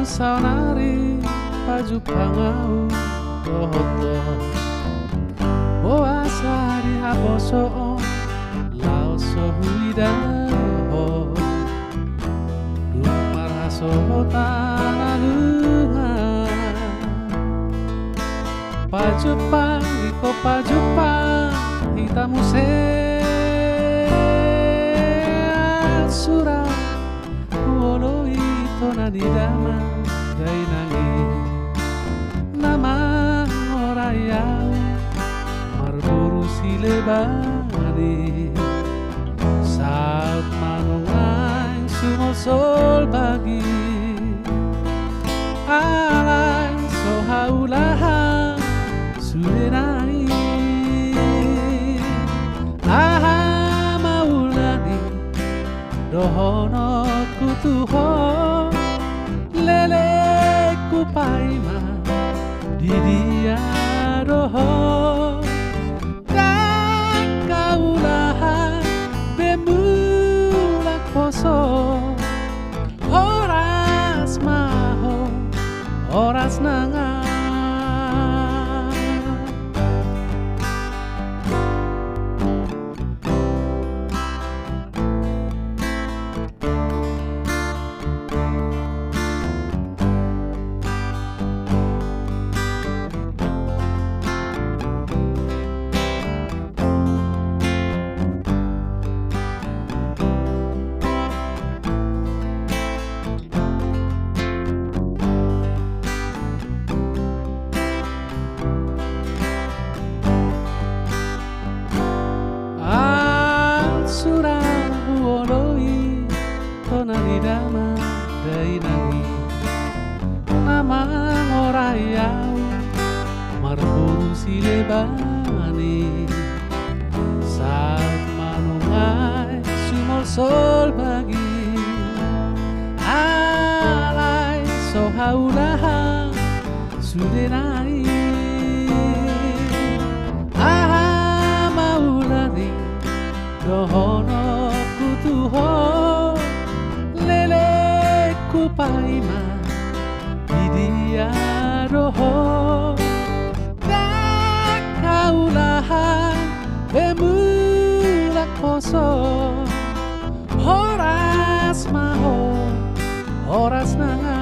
saunari pajupangau dohoto boasari haboso lao sohuidaho dumar hasotanalungan pajupang iko pajupang hitamu se surah wolo ito na didama day nangi nama orayaw marburu silebani saat manungan sumosol bagi alay sohaulahan sudenai aha maulani dohono kutuho lele kupaima di dia doho dan kaulahan bemulak poso horas maho horas nangan dama day nangi nama ngorayaw marburu silebani saat manungay sumolsol bagi alay sohaulahan sudenai aha maulani dohono kutuho paima di dia roho dan kaulahan bemulak poso horas maho horas nangan